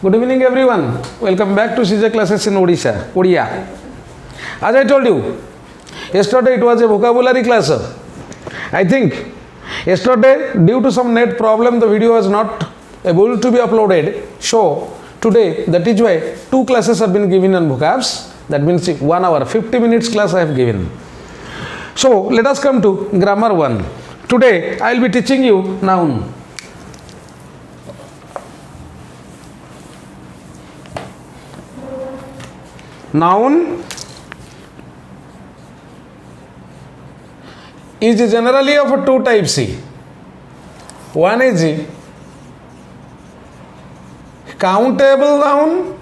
Good evening everyone. Welcome back to CJ classes in Odisha. Odia. As I told you, yesterday it was a vocabulary class. I think yesterday due to some net problem the video was not able to be uploaded. So today that is why two classes have been given on vocabs. That means 1 hour 50 minutes class I have given. So let us come to grammar 1. Today I will be teaching you noun. Noun is generally of two types. One is countable noun,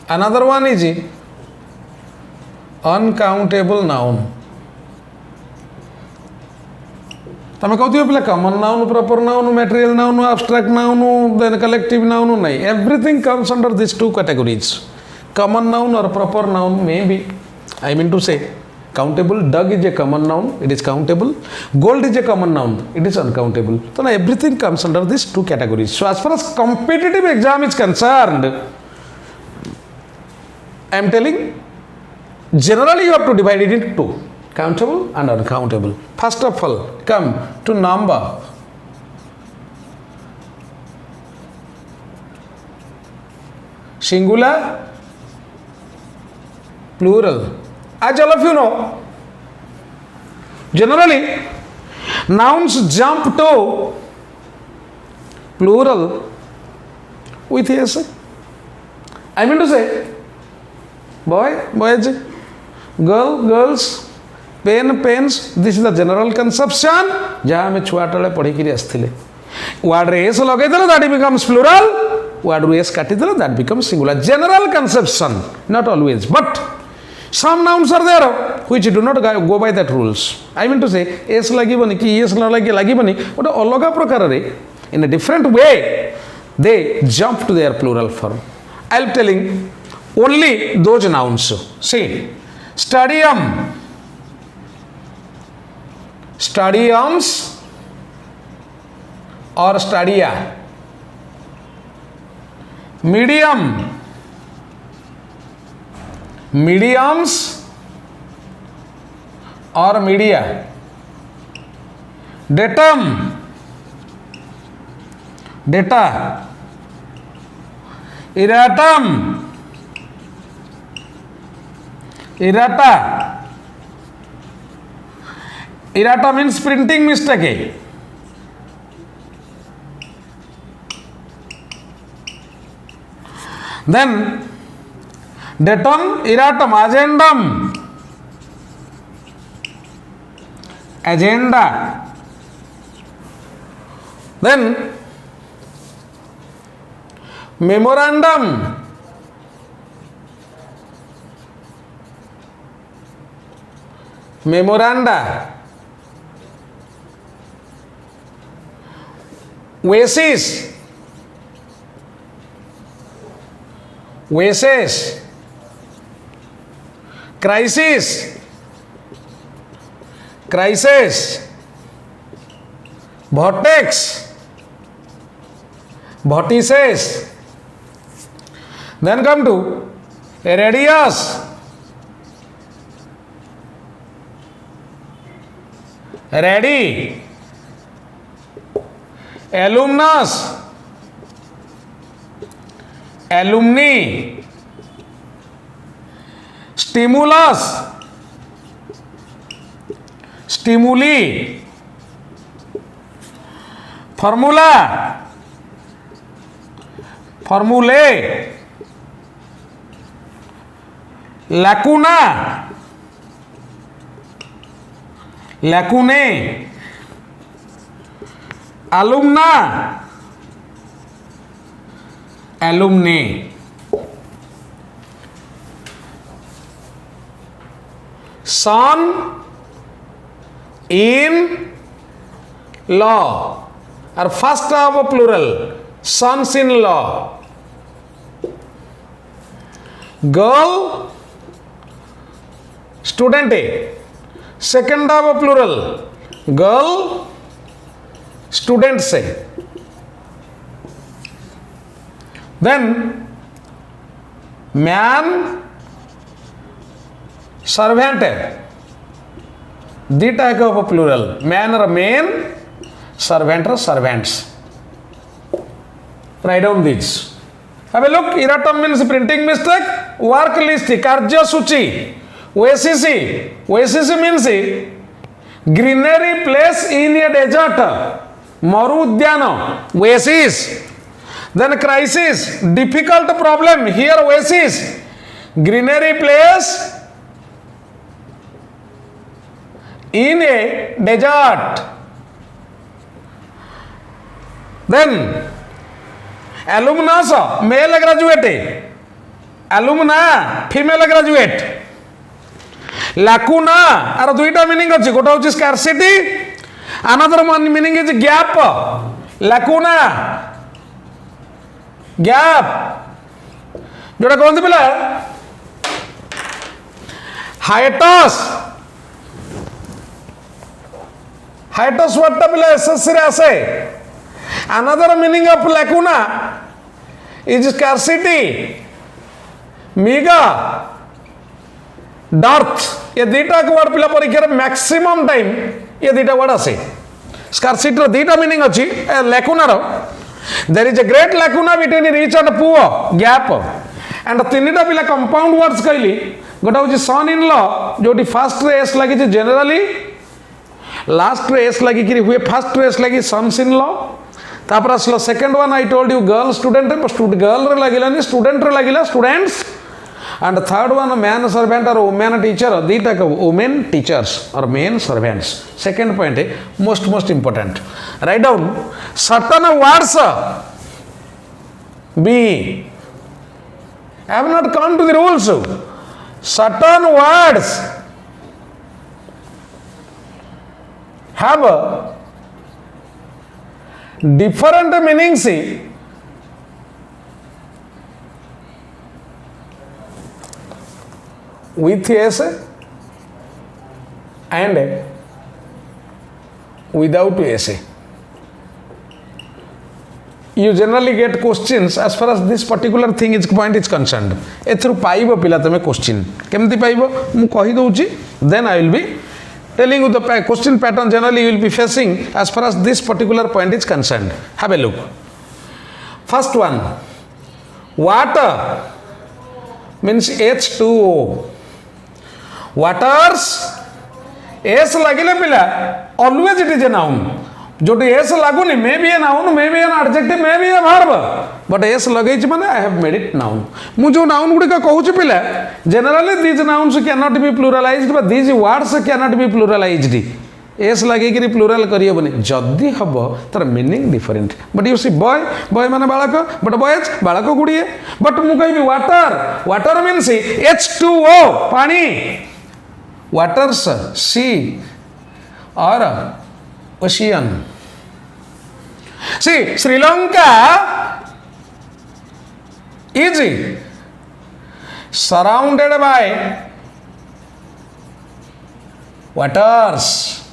another one is uncountable noun. तमें कहते हो common noun proper noun material noun abstract noun then collective noun नहीं everything comes under this two categories common noun or proper noun may be, I mean to say, countable. Dog is a common noun, it is countable. Gold is a common noun, it is uncountable. So now everything comes under these two categories. So as far as competitive exam is concerned, I am telling, generally you have to divide it into two, countable and uncountable. First of all, come to number. Singular, plural. As all of you know, generally nouns jump to plural with yes. I mean to say, boy, boys, girl, girls, pen, pens. This is the general conception. जहाँ में छुआटले पढ़ी किरी आस्थिले. Word रे s लगे देलो that becomes plural. Word रे s काटी देलो that becomes singular. General conception, not always, but some nouns are there which do not go by that rules. I mean to say, s lagibani ki yes na lagibani, but alaga prakara in a different way they jump to their plural form. I am telling only those nouns. See, stadium, stadiums or stadia. Medium, mediums or media. Datum, data. Erratum, errata. Errata means printing mistake. Then datum, erratum, agendum, agenda. Then memorandum, memoranda. Oasis, oasis. Crisis, crisis. Vortex, vortices. Then come to radius, ready. Alumnus, alumni. Stimulus, stimuli. Formula, formulae. Lacuna, lacunae. Alumna, alumni. Son in law or first of a plural, sons in law. Girl, student A, second of a plural, girl, student say. Then man, servant दीटा है को plural man or men, servant or servants. Write down these. Have a look. Erratum means printing mistake. Work list कार्य सूची. OACC. OACC means greenery place in a desert. मरु उद्यान. Oasis. Then crisis, difficult problem. Here oasis, greenery place in a desert. Then alumnus, male graduate. Alumna, female graduate. Lacuna, are duita meaning of goto is scarcity. Another one meaning is gap. Lacuna. Gap जोड़ा कौन सी पिला hiatus hiatus word पिला SSC रे आसे another meaning of lacuna is scarcity मीगा dearth ये दीटा को word पिला परीक्षा रे मैक्सिमम टाइम ये दीटा वर्ड आसे स्कार्सिटी रो दीटा मीनिंग अछि लैकुना रो there is a great lacuna between rich and poor gap and तीनिटा पिला compound words कहली गोटा होची son in law जोटी first रे s लगी generally last रे s लगी कि हुए first रे s लगी sons in law तापर असलो second one I told you girl student रे girl रे लगिलानी student रे लगिला students and third one man servant or woman teacher दीटा का women teachers or men servants. Second point most important. Write down certain words B. I have not come to the rules. Certain words have different meanings with S and without S. You generally get questions as far as this particular thing is point is concerned. एथरु पाइबो पिला तमे question केमति पाइबो मु कहि दोउची then I will be telling you the question pattern generally you will be facing as far as this particular point is concerned. Have a look. First one, water means H2O. Waters S लगिले पिला always it is a noun. जो S लागुनी may be a noun, may be an adjective, may be a verb. But S लगे माने I have made it noun. मु जो noun गुडी का कहूची पिला generally these nouns cannot be pluralized but these words cannot be pluralized. S लगे कि plural करिए बने जल्दी हबो तर meaning different. But you see boy माने बालक but boys बालक गुड़िए but मु कहि water means H2O पानी. Waters, sea or ocean. See, Sri Lanka is surrounded by waters.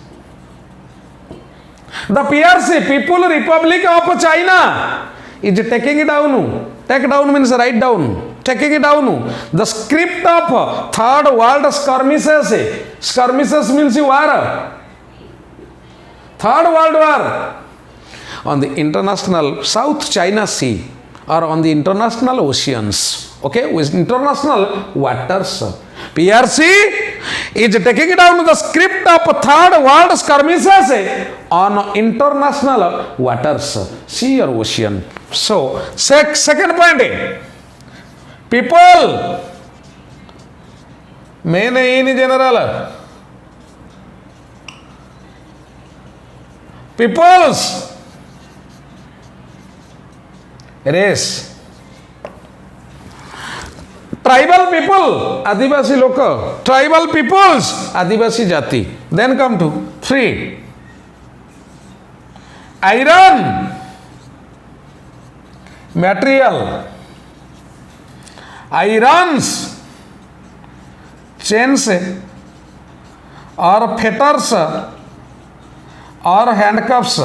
The PRC, People Republic of China, is taking it down. Take down means write down. Taking it down. The script of Third World Skirmishes. Skirmishes means war. Third World War. On the international South China Sea or on the international oceans. Okay, with international waters. PRC is taking it down the script of Third World Skirmishes on international waters, sea or ocean. So, second point, people, men in general, peoples, race, tribal people, Adivasi local, tribal peoples, Adivasi jati. Then come to 3. Iron, material, irons, chains or fetters or handcuffs.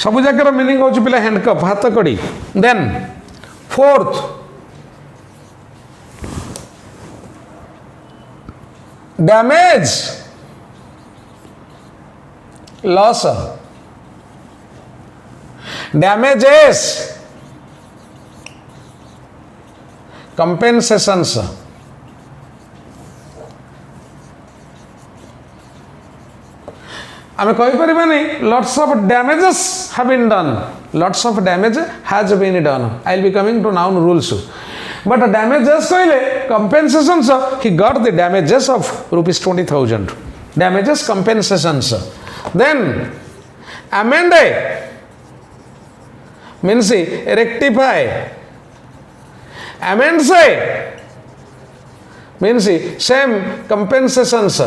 सब जगह meaning हो पिला handcuff हाथ कड़ी then fourth damage loss damages compensations आम कहीपर lots of damages have been done lots of damage has been done I will be coming to noun rules but damages कहले compensations he got the damages of ₹20,000 damages compensations then amend means rectify amends means same compensations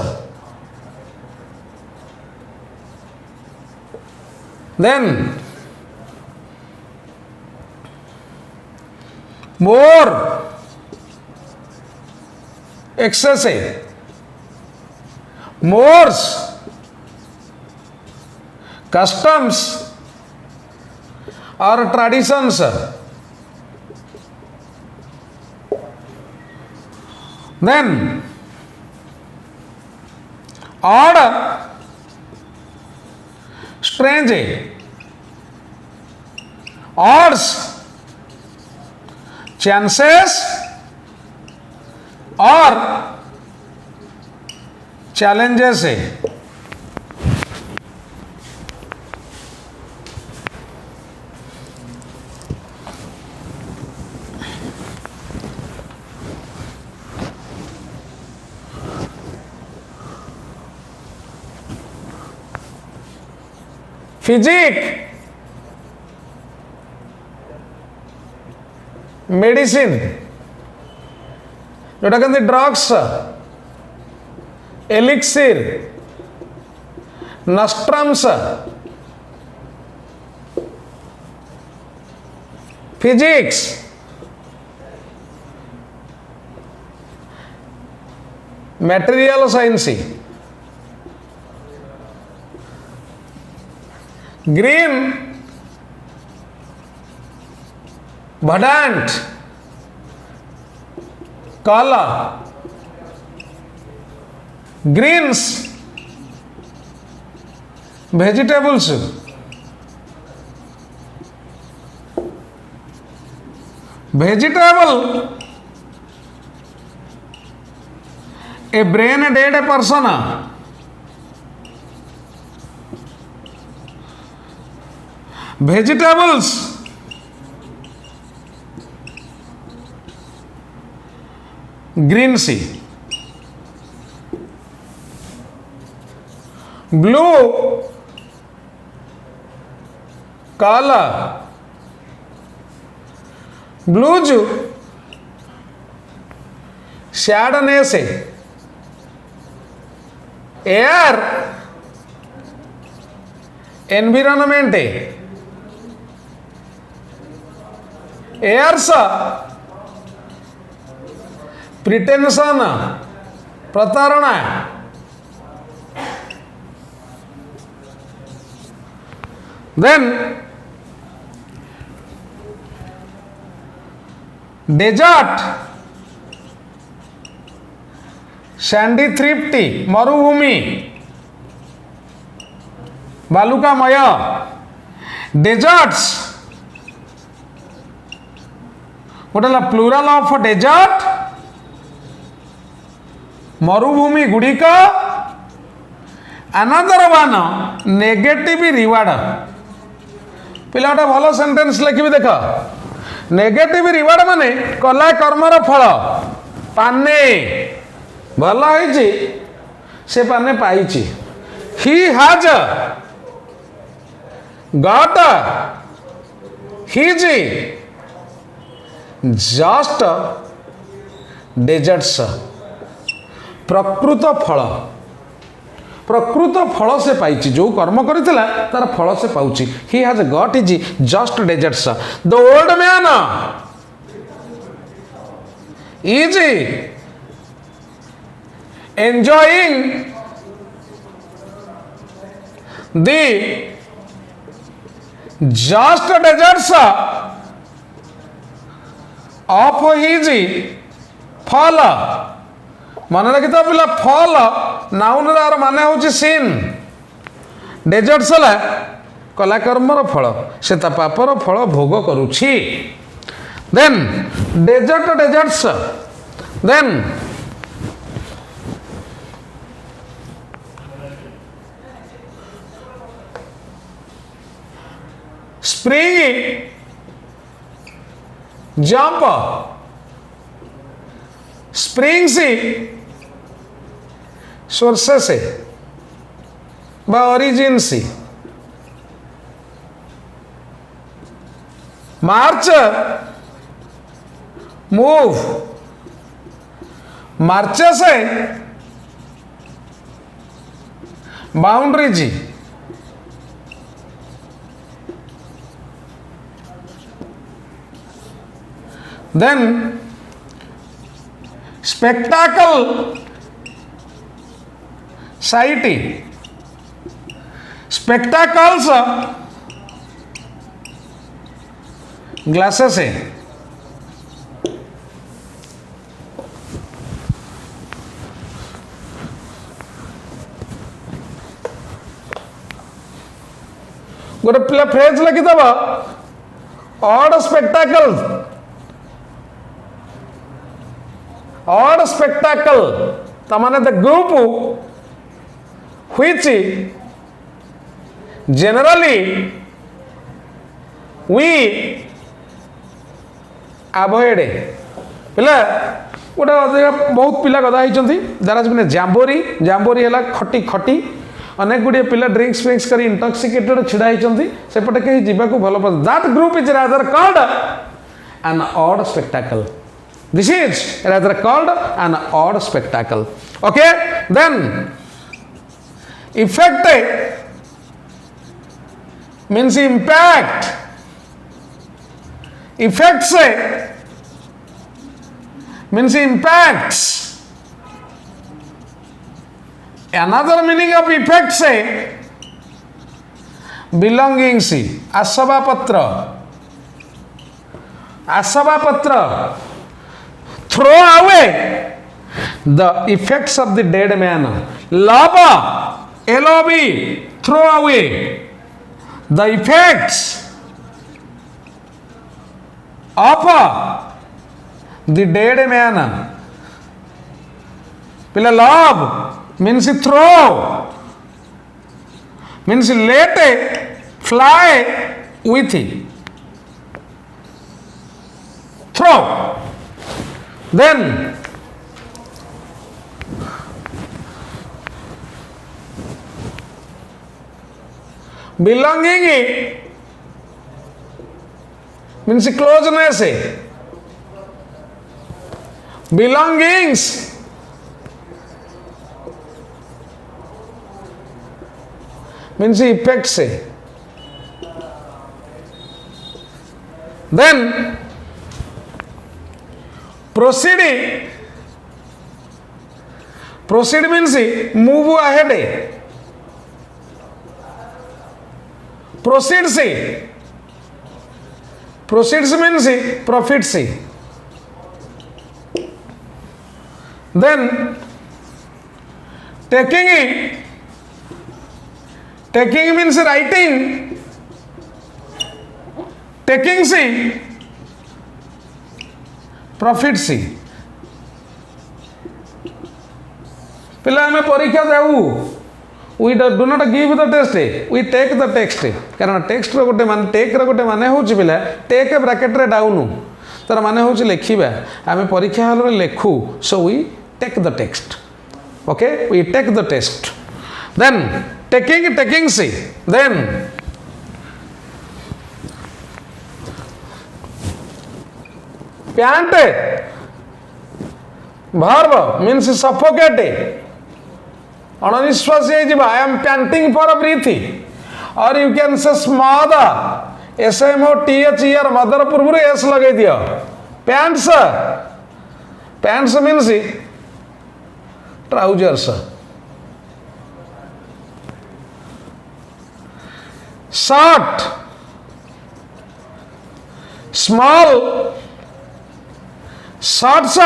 then more excessive more customs or traditions then odd strange odds chances or challenges physic medicine जोटा कहते drugs elixir nostrums physics material science green verdant color greens vegetables vegetable a brain dead person vegetables green sea blue color blues sadness air environment airs pretension प्रतारणा then desert sandy thrifty मरुभूमि बालुकामय deserts गोटे plural of desert मरुभूमि गुड़िक another one negative reward पिला गोटे भल sentence लिखी देख नेगेटिव रिवार्ड माने कला कर्मर फल पाने भल होइछि से पाने पाइछि he has got his just deserts प्रकृत फल से पाइछि जो कर्म करितला तार फल से पाउछि he has got is just deserts the old man is enjoying the just deserts of his fall मन रखी था पिला फॉल नाउन रार माने होची सीन डेजर्ट्स है कला कर्मर फल से ता पापर फल भोग करुछि then desert deserts then spring jump spring सी सोर्सेस बा ओरिजिन सी मार्च मूव मार्च से बाउंड्री जी देन स्पेक्टाकल साइटी स्पेक्टाकल्स ग्लासेस है गोटे पिला फ्रेज लिखिदब ऑड स्पेक्टाकल तमाने the group which generally we avoid पिला गोटे बहुत पिला गदा होती दार आज जाम्बोरी जाम्बोरी है खटी खटी अनेक गुड़िया पिला ड्रिंक्स फ्रिंक्स कर इंटॉक्सिकेटेड छिड़ा होती सेपटे कहीं जीवाक भल पाते that group is rather called an odd spectacle. This is rather called an odd spectacle. Okay, then effect means impact. Effects means impacts. Another meaning of effects belongings. Asava patra. Asava patra. Throw away the effects of the dead man. Lava. L-O-B. Throw away the effects of the dead man. Pila love means throw, means let fly with throw. Then belonging means closeness. Belongings means effects. Then proceed means move ahead. Proceeds means profits. Then taking means writing. Taking profits. पिला हमें परीक्षा देऊ we do not give the test, we take the text. कारण text रो गोटे मान take रो गोटे माने होची पिला टेक ब्रैकेट रे डाउन तार माने होची लिखिबा हमें परीक्षा हॉल रे लेखु सो we take the text. Okay, we take the test. Then taking see. Then pant verb means suffocate. अनिश्वासी I am panting for a breath. Or you can say smother. SMOTH here mother पूर्व S लगे दियो. Pants. Pants means trousers. Shirt small shorts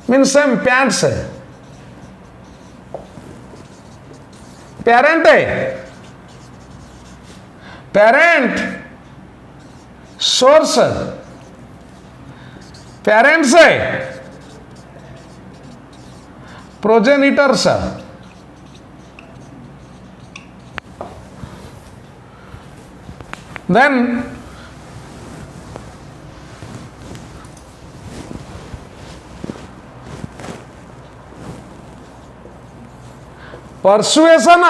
means same pants है, parent है, parent source, parents है, progenitors, then persuasion,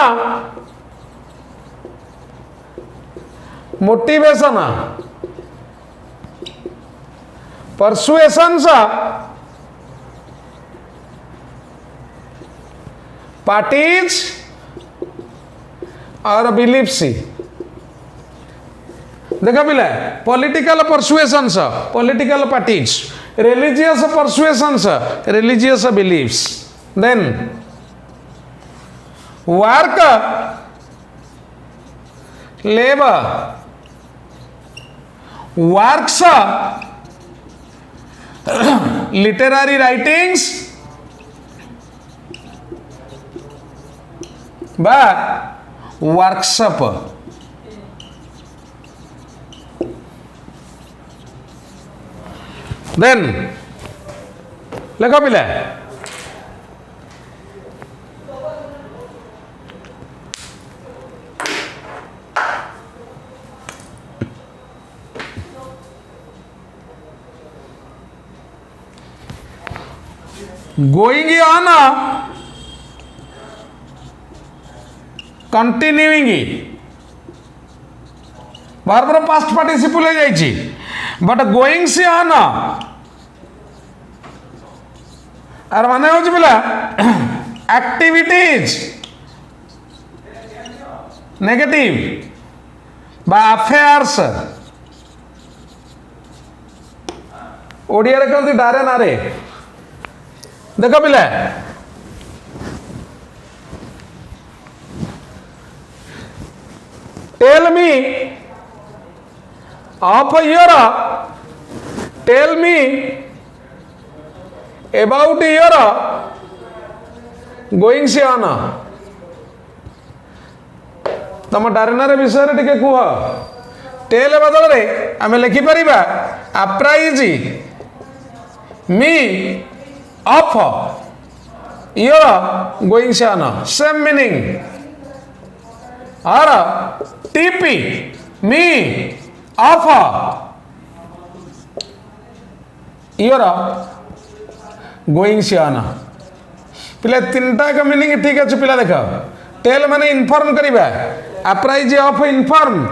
motivation, persuasions, parties और beliefs. देखा पिला political persuasions, political parties, religious persuasions, religious beliefs, then work, labour, works, literary writings बा workshop. Then लेखा पिला going on, continuing बार बार पास्ट पार्टिसिपल हो जाइए बट गोइंग सी ऑन आर माने हो पिला एक्टिविटीज नेगेटिव बा अफेयर्स ओडिया रे कहते डारे नारे. देख पिला tell me of your, tell me about your goings on. तुम डायरेनर विषय रे टिके कुह. टेल बदल रे आमे लिखि परिबा apprise me of your goings on, same meaning. और tip me of your goings on. पिला तीनटा का मीनिंग ठीक अच्छे पिला देख. टेल माने इनफॉर्म करिबा, apprise of inform,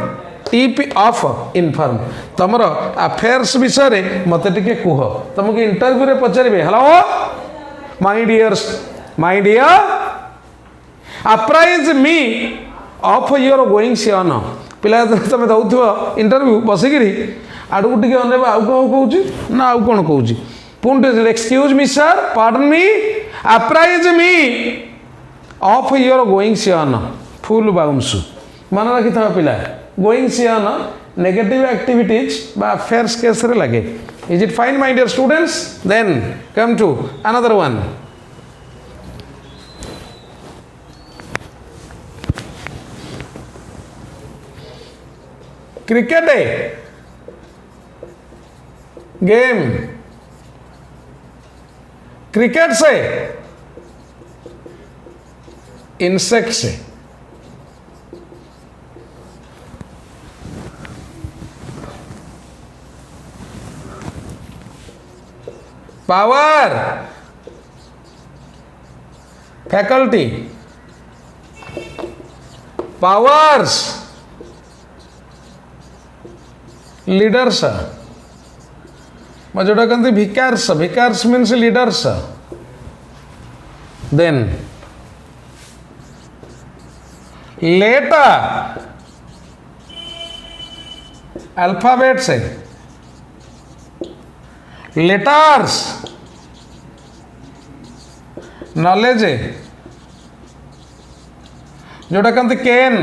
tip of inform. तमरो अफेयर्स विषय रे मते टिके कुह. तुमको इंटरव्यू रे पचारिबे hello my dears, my dear apprise me of your goings on. पिला तुम दौथ इंटरव्यू बसिकी आड़ू टे अनेब आउ कौन कौच ना आउ कौन कौच पुणी excuse me sir pardon me apprise me of your goings on full bounce. मन रखि था पिला goings on negative activities बा अफेयर्स केस रे लगे. Is it fine my dear students? Then come to another one. Cricket है game, cricket से insect से पावर फैकल्टी पावर्स लीडर्स जोटा कहते भिकार्स भिकार्स मीन्स लीडर्स. देन लेटा अल्फाबेट से लेटर्स नॉलेज जोटा कहते कैन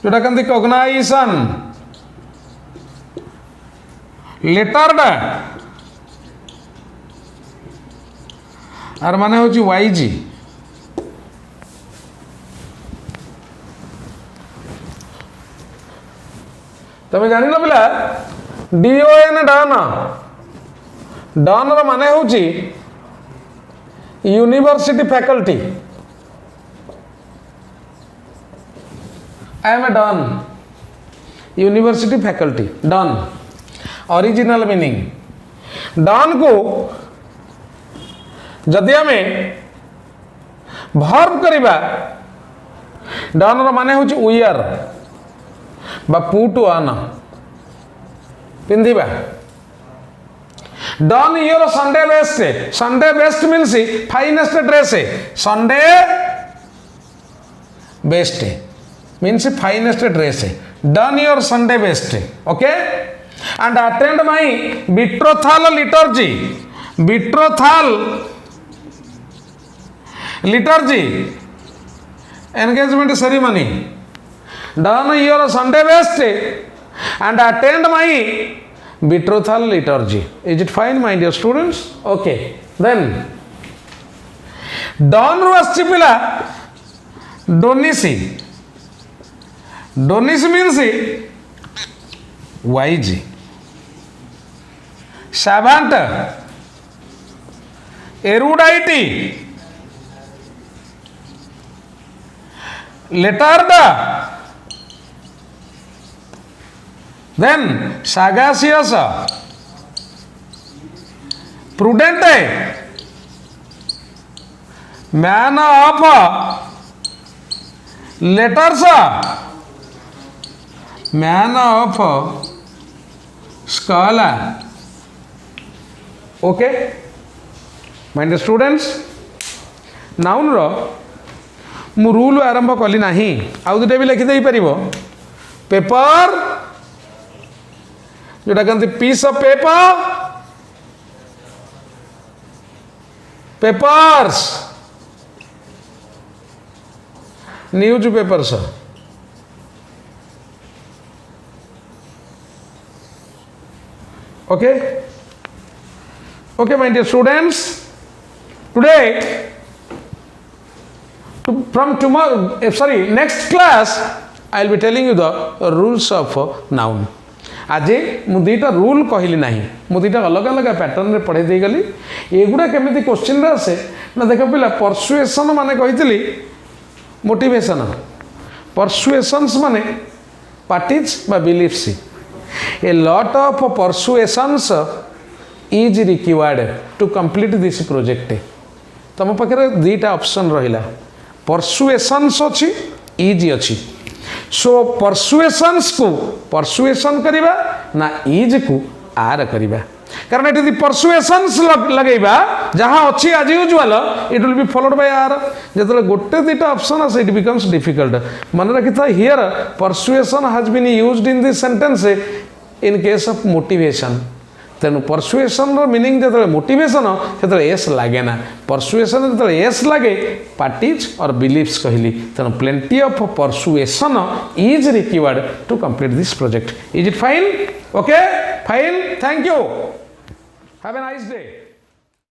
जोटा कहते कॉग्नाइजेशन लेटरडा आर माने होची वाईजी तमें जान पिला डीओएन डन डन रो माने होची university faculty I am a don university faculty don original meaning don को जदि आम भर्व करवा डन रो माने होची उयर बा पुट ऑन पिंधिबा don your Sunday best means finest dress Sunday best means finest dress don your Sunday best okay and attend my betrothal liturgy engagement ceremony don your Sunday best and attend my betrothal liturgy. Is it fine, my dear students? Okay. Then don ru aschi pila donisi. Donisi means wise. Savant, erudite, letarda. Then sagacious, prudent, man of letters, man of scholar. Okay, my dear students, noun ro मु rule आरंभ कली नाही आउ दुटे भी लिखि दे परिबो paper जोटा कहते piece of papers newspapers okay my dear students, today from tomorrow next class I will be telling you the rules of noun. आज मु दुईटा रूल कहली ना मु दुईटा अलग अलग पैटर्न रे पढ़े दे गली एगुड़ा केमिति क्वेश्चन रे आसे ना देख पिला परसुएसन माने कहितली मोटिवेशन परसुएशंस माने पार्टीज बा beliefs a lot of persuasions is required to complete this project तुम पाखे दुईटा ऑप्शन रहिला परसुएशंस अच्छी इज अच्छी सो परसुएशंस को परसुएशन करिबा ना इज को आर करिबा कारण ये परसुएशंस लगेबा जहाँ अच्छी as usual it will be followed by आर जो गोटे दुईटा ऑप्शन आसे इट बिकम्स डिफिकल्ट मन रखि था here persuasion has been used in this sentence in case of motivation तेणु परसुएशन मीनिंग जो मोटिवेशन से एस लगे ना परसुएशन जो एस लगे पार्टीज और बिलीफ्स कहली तेणु plenty of persuasion is required to complete this project. Is it fine? Okay fine. Thank you. Have a nice day.